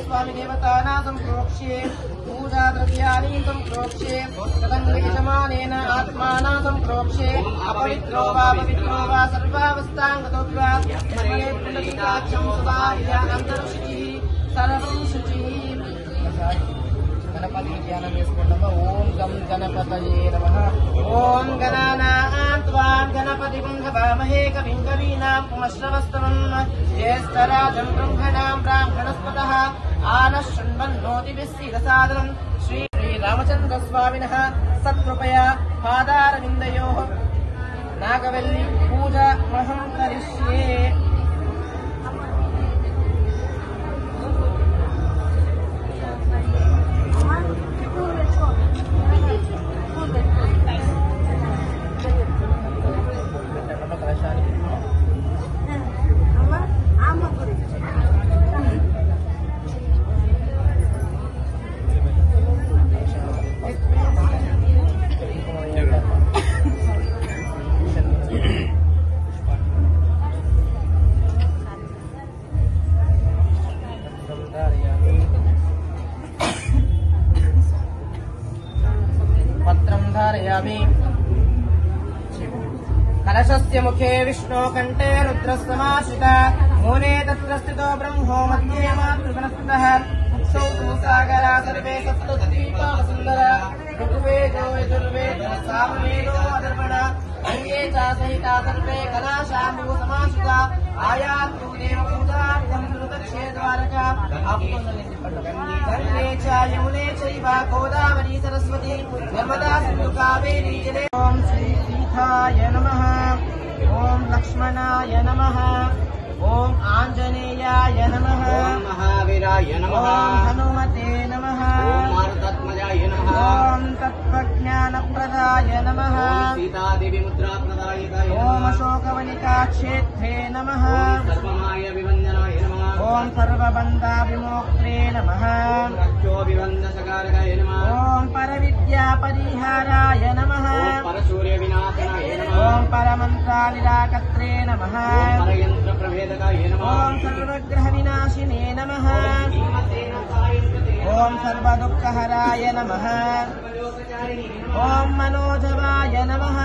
स्वामी देवतानां सम्प्रोक्ष्ये पूजा द्रव्याणि सम्प्रोक्ष्ये तदङ्गयजमानेन आत्मानां सम्प्रोक्ष्ये अपवित्रो वा पवित्रो वा सर्वावस्थां गतोऽप्या पुण्डरीकाक्षं सदा अन्तर्शुचिः सर्वं शुचिः। गणपति ध्यानं చేసుకుంటాము। ఓం గం గణపతయే నమః। ఓం గణానాం త్వాం గణపతిం హవామహే కవిం కవీనాం ఉపమశ్రవస్తవం జ్యేష్ఠరాజం బ్రహ్మణాం బ్రాహ్మణస్పతః ఆనః శృణ్వన్నోతిభిస్సిరసాదనం శ్రీ రామచంద్ర స్వామినః సత్కృపయా పాదారవిందయోః నాగవల్లి పూజా మహం కరిష్యే। कलशस्य मुखे विष्णो कंठे रुद्रस्तमाश्रिता मूले तत्र स्थितो ब्रह्मो मध्ये मातृगणस्थितः मुक्षौ तु सागरा सर्वे सप्तद्वीपा सुन्दरा ऋग्वेदो यजुर्वेदो सामवेदो अदर्पण अन्ये च सहिता सर्वे कलाशाम्बु समाश्रिता आयातु देवपूजार्थं कृतक्षेत्रद्वारका गंगे च यमुने चैव गोदावरी सरस्वती नर्मदा सिन्धु कावेरी जले। ओम श्री सीताय नमः। ओम लक्ष्मणाय नमः। ओम आंजनेयाय नमः। ओम महावीराय नमः। ओम हनुमते नमः। ओम मारुतात्मजाय नमः। ओम तत्त्वज्ञानप्रदाय नमः। ओम सीतादेवी मुद्रात्मदायकाय नमः। ओम अशोकवनिका क्षेत्रे नमः। ओम सर्वमाय विवन्दनाय नमः। ओम सर्वबन्धा विमोक्त्रे नमः। ओम रक्षोभिवन्दसकारकाय नमः। ओम परविद्या परिहाराय नमः। ओम परसूर्य विनाशनाय नमः। ओम परमन्त्रानिराकर्त्रे नमः। ओम परयंत्र प्रभेदकाय नमः। ओम सर्वग्रह विनाशिने नमः। ओम सर्वदुःखहराय नमः। ओम मनोजवाय नमः।